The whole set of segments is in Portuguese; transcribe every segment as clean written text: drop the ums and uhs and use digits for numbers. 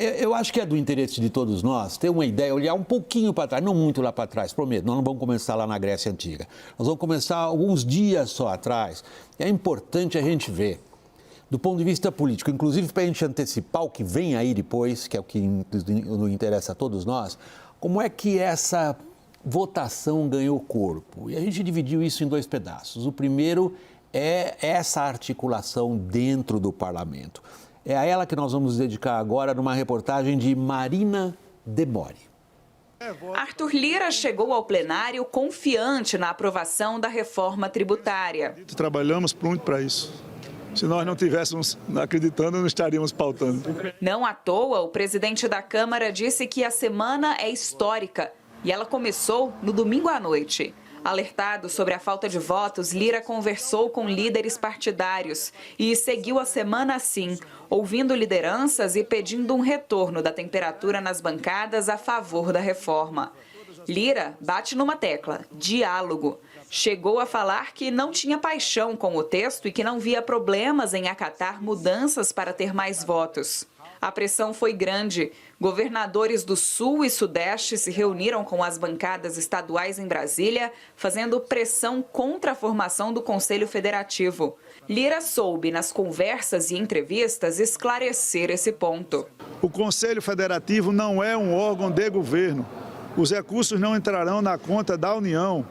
Eu acho que é do interesse de todos nós ter uma ideia, olhar um pouquinho para trás, não muito lá para trás, prometo, nós não vamos começar lá na Grécia Antiga. Nós vamos começar alguns dias só atrás. É importante a gente ver, do ponto de vista político, inclusive para a gente antecipar o que vem aí depois, que é o que nos interessa a todos nós, como é que essa votação ganhou corpo. E a gente dividiu isso em dois pedaços. O primeiro é essa articulação dentro do parlamento. É a ela que nós vamos dedicar agora numa reportagem de Marina Demore. Arthur Lira chegou ao plenário confiante na aprovação da reforma tributária. Trabalhamos muito para isso. Se nós não estivéssemos acreditando, não estaríamos pautando. Não à toa, o presidente da Câmara disse que a semana é histórica e ela começou no domingo à noite. Alertado sobre a falta de votos, Lira conversou com líderes partidários e seguiu a semana assim, ouvindo lideranças e pedindo um retorno da temperatura nas bancadas a favor da reforma. Lira bate numa tecla: diálogo. Chegou a falar que não tinha paixão com o texto e que não via problemas em acatar mudanças para ter mais votos. A pressão foi grande. Governadores do Sul e Sudeste se reuniram com as bancadas estaduais em Brasília, fazendo pressão contra a formação do Conselho Federativo. Lira soube, nas conversas e entrevistas, esclarecer esse ponto. O Conselho Federativo não é um órgão de governo. Os recursos não entrarão na conta da União.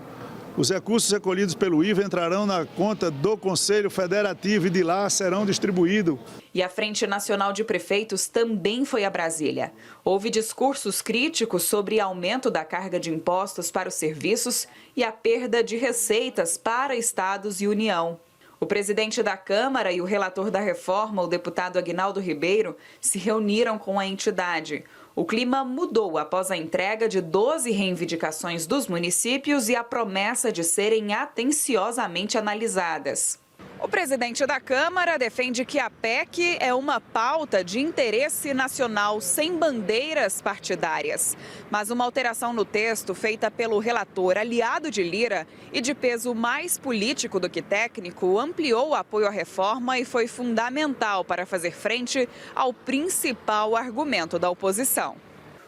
Os recursos recolhidos pelo IVA entrarão na conta do Conselho Federativo e de lá serão distribuídos. E a Frente Nacional de Prefeitos também foi a Brasília. Houve discursos críticos sobre aumento da carga de impostos para os serviços e a perda de receitas para estados e União. O presidente da Câmara e o relator da reforma, o deputado Aguinaldo Ribeiro, se reuniram com a entidade. O clima mudou após a entrega de 12 reivindicações dos municípios e a promessa de serem atenciosamente analisadas. O presidente da Câmara defende que a PEC é uma pauta de interesse nacional sem bandeiras partidárias. Mas uma alteração no texto feita pelo relator aliado de Lira e de peso mais político do que técnico ampliou o apoio à reforma e foi fundamental para fazer frente ao principal argumento da oposição.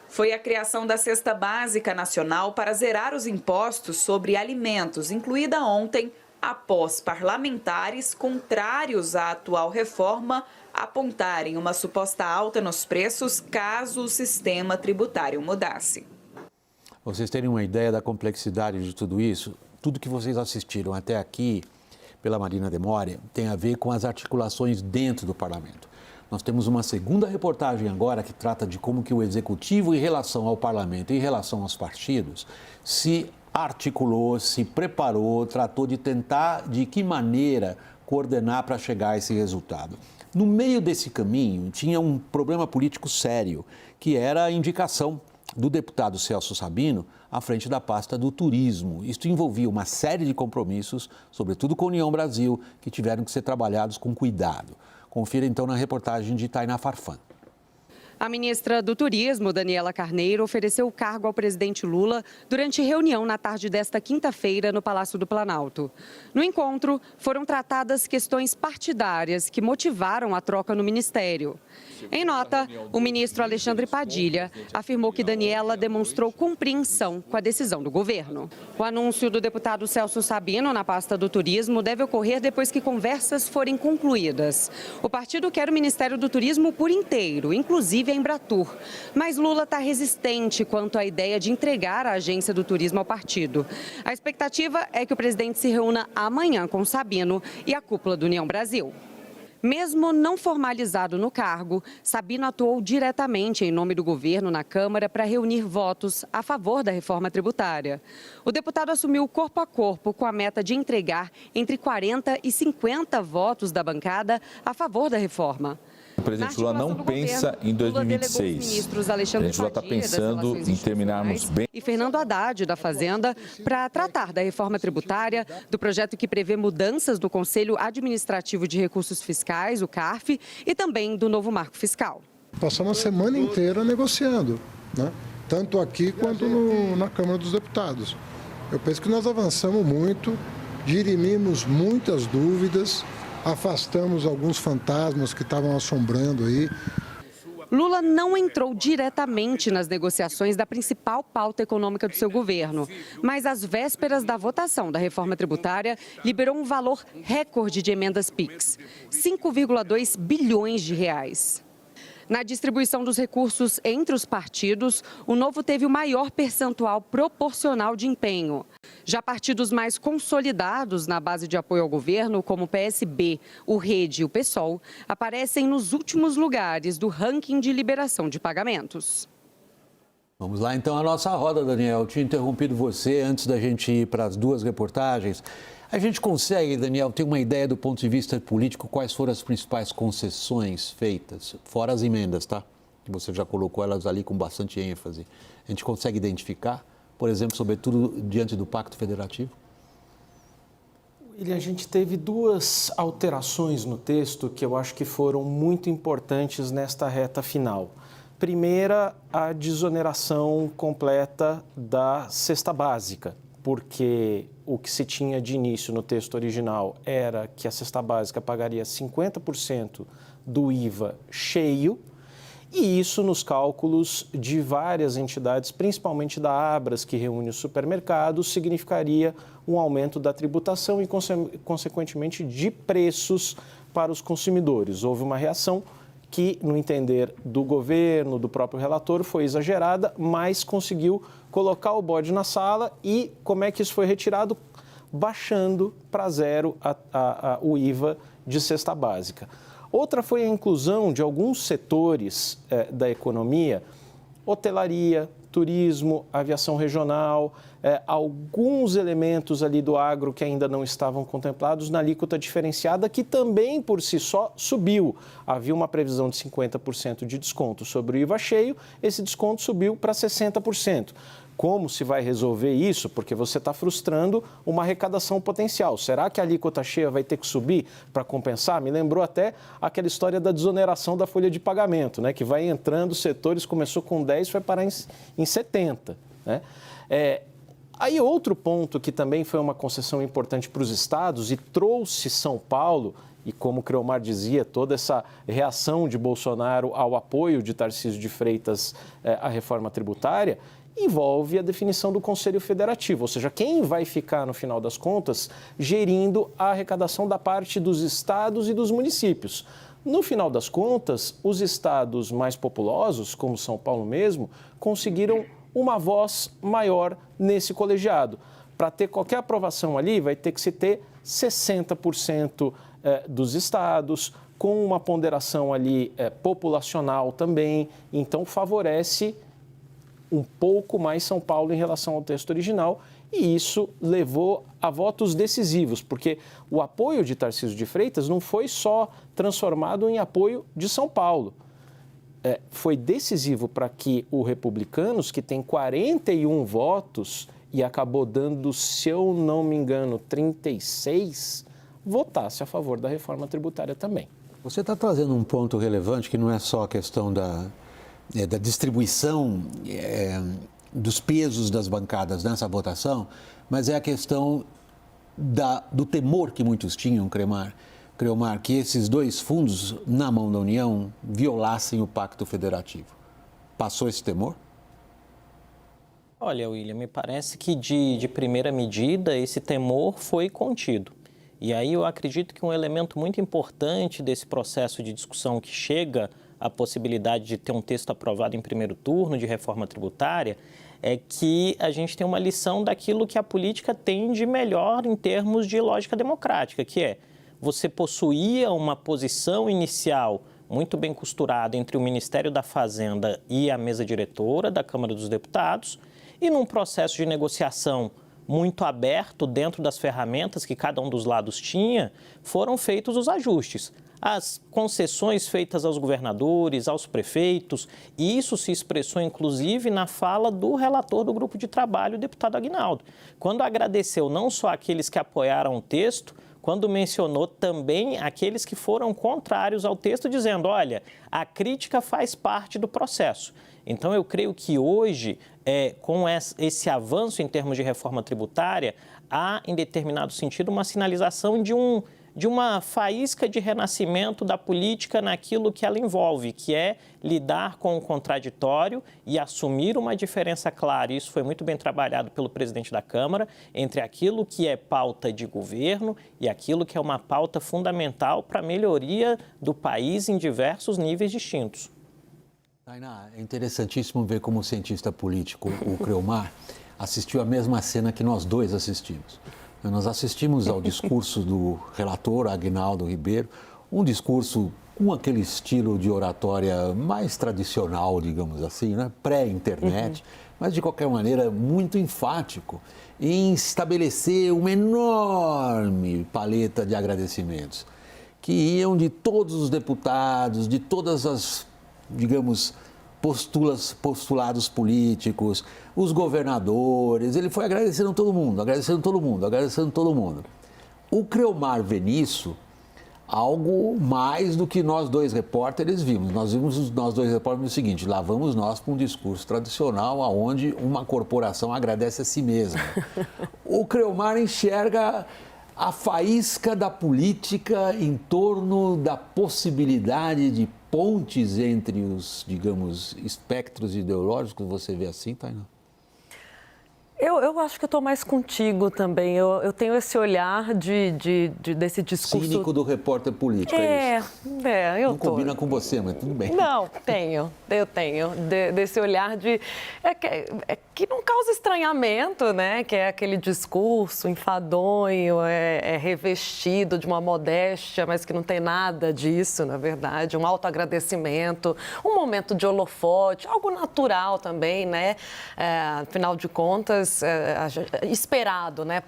Foi a criação da Cesta Básica Nacional para zerar os impostos sobre alimentos, incluída ontem, após parlamentares contrários à atual reforma apontarem uma suposta alta nos preços caso o sistema tributário mudasse. Vocês terem uma ideia da complexidade de tudo isso, tudo que vocês assistiram até aqui pela Marina Demore tem a ver com as articulações dentro do parlamento. Nós temos uma segunda reportagem agora que trata de como que o executivo, em relação ao parlamento e em relação aos partidos, se articulou, se preparou, tratou de tentar de que maneira coordenar para chegar a esse resultado. No meio desse caminho tinha um problema político sério, que era a indicação do deputado Celso Sabino à frente da pasta do turismo. Isso envolvia uma série de compromissos, sobretudo com a União Brasil, que tiveram que ser trabalhados com cuidado. Confira então na reportagem de Tainá Farfan. A ministra do Turismo, Daniela Carneiro, ofereceu o cargo ao presidente Lula durante reunião na tarde desta quinta-feira no Palácio do Planalto. No encontro, foram tratadas questões partidárias que motivaram a troca no ministério. Em nota, o ministro Alexandre Padilha afirmou que Daniela demonstrou compreensão com a decisão do governo. O anúncio do deputado Celso Sabino na pasta do Turismo deve ocorrer depois que conversas forem concluídas. O partido quer o Ministério do Turismo por inteiro, inclusive a Embratur. Mas Lula está resistente quanto à ideia de entregar a agência do turismo ao partido. A expectativa é que o presidente se reúna amanhã com Sabino e a cúpula do União Brasil. Mesmo não formalizado no cargo, Sabino atuou diretamente em nome do governo na Câmara para reunir votos a favor da reforma tributária. O deputado assumiu corpo a corpo com a meta de entregar entre 40 e 50 votos da bancada a favor da reforma. O presidente Lula não pensa em 2026. O presidente Lula está pensando em terminarmos bem. E Fernando Haddad, da Fazenda, para tratar da reforma tributária, do projeto que prevê mudanças no Conselho Administrativo de Recursos Fiscais, o CARF, e também do novo marco fiscal. Passamos a semana inteira negociando, né? Tanto aqui quanto na Câmara dos Deputados. Eu penso que nós avançamos muito, dirimimos muitas dúvidas, afastamos alguns fantasmas que estavam assombrando aí. Lula não entrou diretamente nas negociações da principal pauta econômica do seu governo, mas às vésperas da votação da reforma tributária, liberou um valor recorde de emendas PIX, 5,2 bilhões de reais. Na distribuição dos recursos entre os partidos, o Novo teve o maior percentual proporcional de empenho. Já partidos mais consolidados na base de apoio ao governo, como o PSB, o Rede e o PSOL, aparecem nos últimos lugares do ranking de liberação de pagamentos. Vamos lá então a nossa roda, Daniel. Eu tinha interrompido você antes da gente ir para as duas reportagens. A gente consegue, Daniel, ter uma ideia do ponto de vista político quais foram as principais concessões feitas, fora as emendas, tá? Você já colocou elas ali com bastante ênfase. A gente consegue identificar, por exemplo, sobretudo diante do Pacto Federativo? A gente teve duas alterações no texto que eu acho que foram muito importantes nesta reta final. Primeira, a desoneração completa da cesta básica, porque o que se tinha de início no texto original era que a cesta básica pagaria 50% do IVA cheio, e isso nos cálculos de várias entidades, principalmente da Abras, que reúne os supermercados, significaria um aumento da tributação e, consequentemente, de preços para os consumidores. Houve uma reação que, no entender do governo, do próprio relator, foi exagerada, mas conseguiu colocar o bode na sala. E como é que isso foi retirado? Baixando para zero o IVA de cesta básica. Outra foi a inclusão de alguns setores da economia, hotelaria, turismo, aviação regional, alguns elementos ali do agro que ainda não estavam contemplados na alíquota diferenciada, que também por si só subiu. Havia uma previsão de 50% de desconto sobre o IVA cheio, esse desconto subiu para 60%. Como se vai resolver isso? Porque você está frustrando uma arrecadação potencial. Será que a alíquota cheia vai ter que subir para compensar? Me lembrou até aquela história da desoneração da folha de pagamento, né? Que vai entrando setores, começou com 10, vai parar em 70. Né? Aí outro ponto que também foi uma concessão importante para os estados e trouxe São Paulo, e como o Creomar dizia, toda essa reação de Bolsonaro ao apoio de Tarcísio de Freitas à reforma tributária, envolve a definição do Conselho Federativo, ou seja, quem vai ficar, no final das contas, gerindo a arrecadação da parte dos estados e dos municípios. No final das contas, os estados mais populosos, como São Paulo mesmo, conseguiram uma voz maior nesse colegiado. Para ter qualquer aprovação ali, vai ter que se ter 60% dos estados, com uma ponderação ali populacional também, então favorece um pouco mais São Paulo em relação ao texto original, e isso levou a votos decisivos, porque o apoio de Tarcísio de Freitas não foi só transformado em apoio de São Paulo. Foi decisivo para que o Republicanos, que tem 41 votos e acabou dando, se eu não me engano, 36, votasse a favor da reforma tributária também. Você está trazendo um ponto relevante que não é só a questão da distribuição dos pesos das bancadas nessa votação, mas é a questão do temor que muitos tinham, Creomar, que esses dois fundos, na mão da União, violassem o Pacto Federativo. Passou esse temor? Olha, William, me parece que de primeira medida esse temor foi contido. E aí eu acredito que um elemento muito importante desse processo de discussão que chega a possibilidade de ter um texto aprovado em primeiro turno de reforma tributária, é que a gente tem uma lição daquilo que a política tem de melhor em termos de lógica democrática, que é você possuía uma posição inicial muito bem costurada entre o Ministério da Fazenda e a mesa diretora da Câmara dos Deputados, e num processo de negociação muito aberto dentro das ferramentas que cada um dos lados tinha, foram feitos os ajustes. As concessões feitas aos governadores, aos prefeitos, e isso se expressou inclusive na fala do relator do grupo de trabalho, o deputado Aguinaldo, quando agradeceu não só aqueles que apoiaram o texto, quando mencionou também aqueles que foram contrários ao texto, dizendo, olha, a crítica faz parte do processo. Então, eu creio que hoje, com esse avanço em termos de reforma tributária, há, em determinado sentido, uma sinalização de um de uma faísca de renascimento da política naquilo que ela envolve, que é lidar com o contraditório e assumir uma diferença clara. Isso foi muito bem trabalhado pelo presidente da Câmara, entre aquilo que é pauta de governo e aquilo que é uma pauta fundamental para a melhoria do país em diversos níveis distintos. Tainá, é interessantíssimo ver como o cientista político, o Creomar, assistiu a mesma cena que nós dois assistimos. Nós assistimos ao discurso do relator Aguinaldo Ribeiro, um discurso com aquele estilo de oratória mais tradicional, digamos assim, né? Pré-internet, mas de qualquer maneira muito enfático em estabelecer uma enorme paleta de agradecimentos que iam de todos os deputados, de todas as, digamos, postulados políticos, os governadores. Ele foi agradecendo todo mundo. O Creomar vê nisso algo mais do que nós dois repórteres vimos. Nós dois repórteres o seguinte: lá vamos nós para um discurso tradicional onde uma corporação agradece a si mesma. O Creomar enxerga a faísca da política em torno da possibilidade de pontes entre os, digamos, espectros ideológicos. Você vê assim, Tainá? Eu acho que eu estou mais contigo também. Eu tenho esse olhar desse discurso... Cínico do repórter político, é isso? Eu não combina com você, mas tudo bem. Não, eu tenho. Desse olhar que não causa estranhamento, né? Que é aquele discurso enfadonho, revestido de uma modéstia, mas que não tem nada disso, na verdade. Um autoagradecimento, um momento de holofote, algo natural também, né? Afinal de contas, esperado, né,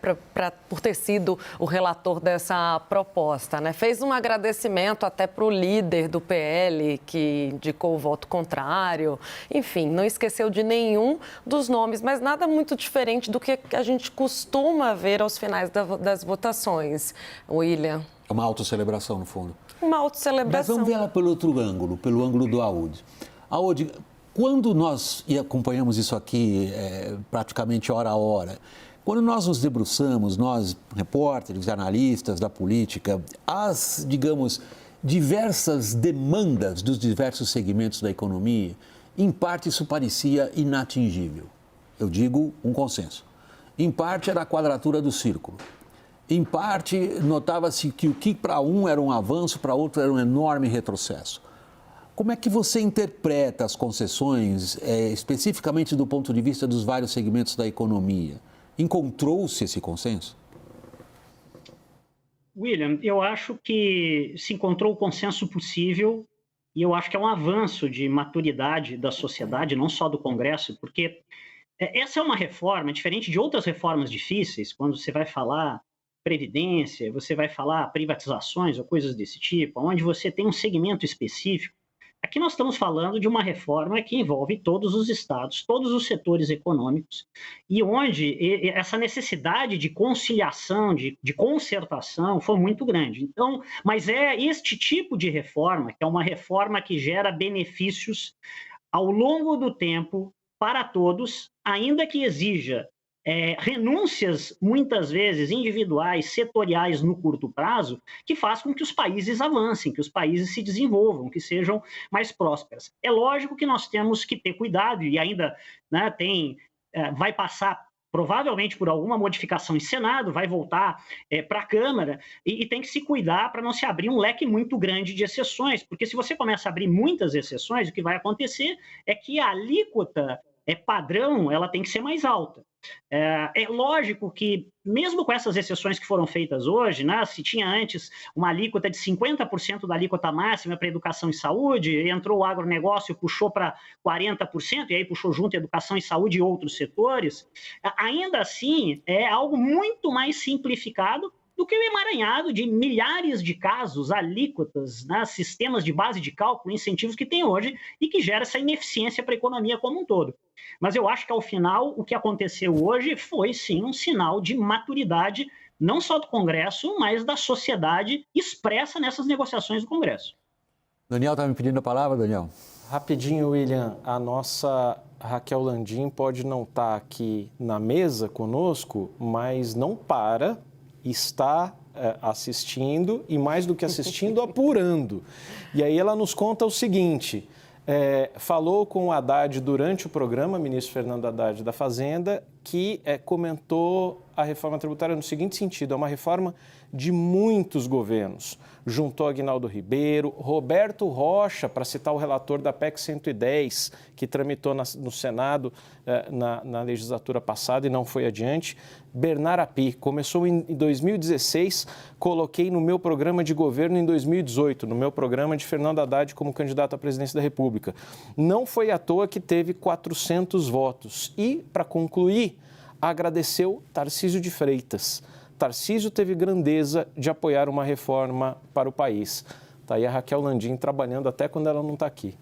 por ter sido o relator dessa proposta, né? Fez um agradecimento até para o líder do PL, que indicou o voto contrário. Enfim, não esqueceu de nenhum dos nomes, mas nada muito diferente do que a gente costuma ver aos finais das votações, William. É uma autocelebração, no fundo. Uma autocelebração. Mas vamos ver ela pelo outro ângulo, pelo ângulo do Aoudi. Aoudi, quando nós, e acompanhamos isso aqui praticamente hora a hora, quando nós nos debruçamos, nós, repórteres, analistas da política, as, digamos, diversas demandas dos diversos segmentos da economia, em parte isso parecia inatingível. Eu digo um consenso. Em parte era a quadratura do círculo. Em parte notava-se que o que para um era um avanço, para outro era um enorme retrocesso. Como é que você interpreta as concessões, especificamente do ponto de vista dos vários segmentos da economia? Encontrou-se esse consenso? William, eu acho que se encontrou o consenso possível e eu acho que é um avanço de maturidade da sociedade, não só do Congresso, porque essa é uma reforma, diferente de outras reformas difíceis, quando você vai falar previdência, você vai falar privatizações ou coisas desse tipo, onde você tem um segmento específico. Aqui nós estamos falando de uma reforma que envolve todos os estados, todos os setores econômicos, e onde essa necessidade de conciliação, de concertação foi muito grande. Então, mas é este tipo de reforma, que é uma reforma que gera benefícios ao longo do tempo para todos, ainda que exija renúncias, muitas vezes individuais, setoriais no curto prazo, que faz com que os países avancem, que os países se desenvolvam, que sejam mais prósperos. É lógico que nós temos que ter cuidado, e ainda, né, vai passar provavelmente por alguma modificação em Senado, vai voltar para a Câmara, e tem que se cuidar para não se abrir um leque muito grande de exceções, porque se você começa a abrir muitas exceções, o que vai acontecer é que a alíquota padrão ela tem que ser mais alta. É lógico que, mesmo com essas exceções que foram feitas hoje, né, se tinha antes uma alíquota de 50% da alíquota máxima para educação e saúde, entrou o agronegócio, puxou para 40%, e aí puxou junto educação e saúde e outros setores, ainda assim é algo muito mais simplificado do que o emaranhado de milhares de casos, alíquotas, né, sistemas de base de cálculo, incentivos que tem hoje e que gera essa ineficiência para a economia como um todo. Mas eu acho que, ao final, o que aconteceu hoje foi, sim, um sinal de maturidade, não só do Congresso, mas da sociedade expressa nessas negociações do Congresso. Daniel está me pedindo a palavra, Daniel? Rapidinho, William, a nossa Raquel Landim pode não estar aqui na mesa conosco, mas não para, está assistindo e, mais do que assistindo, apurando. E aí ela nos conta o seguinte, falou com o Haddad durante o programa, ministro Fernando Haddad da Fazenda, que comentou a reforma tributária no seguinte sentido: é uma reforma de muitos governos. Juntou Aguinaldo Ribeiro, Roberto Rocha, para citar o relator da PEC 110, que tramitou no Senado na legislatura passada e não foi adiante. Bernard Api, começou em 2016, coloquei no meu programa de governo em 2018, no meu programa de Fernando Haddad como candidato à presidência da República. Não foi à toa que teve 400 votos. E, para concluir, agradeceu Tarcísio de Freitas. Tarcísio teve grandeza de apoiar uma reforma para o país. Está aí a Raquel Landim trabalhando até quando ela não está aqui.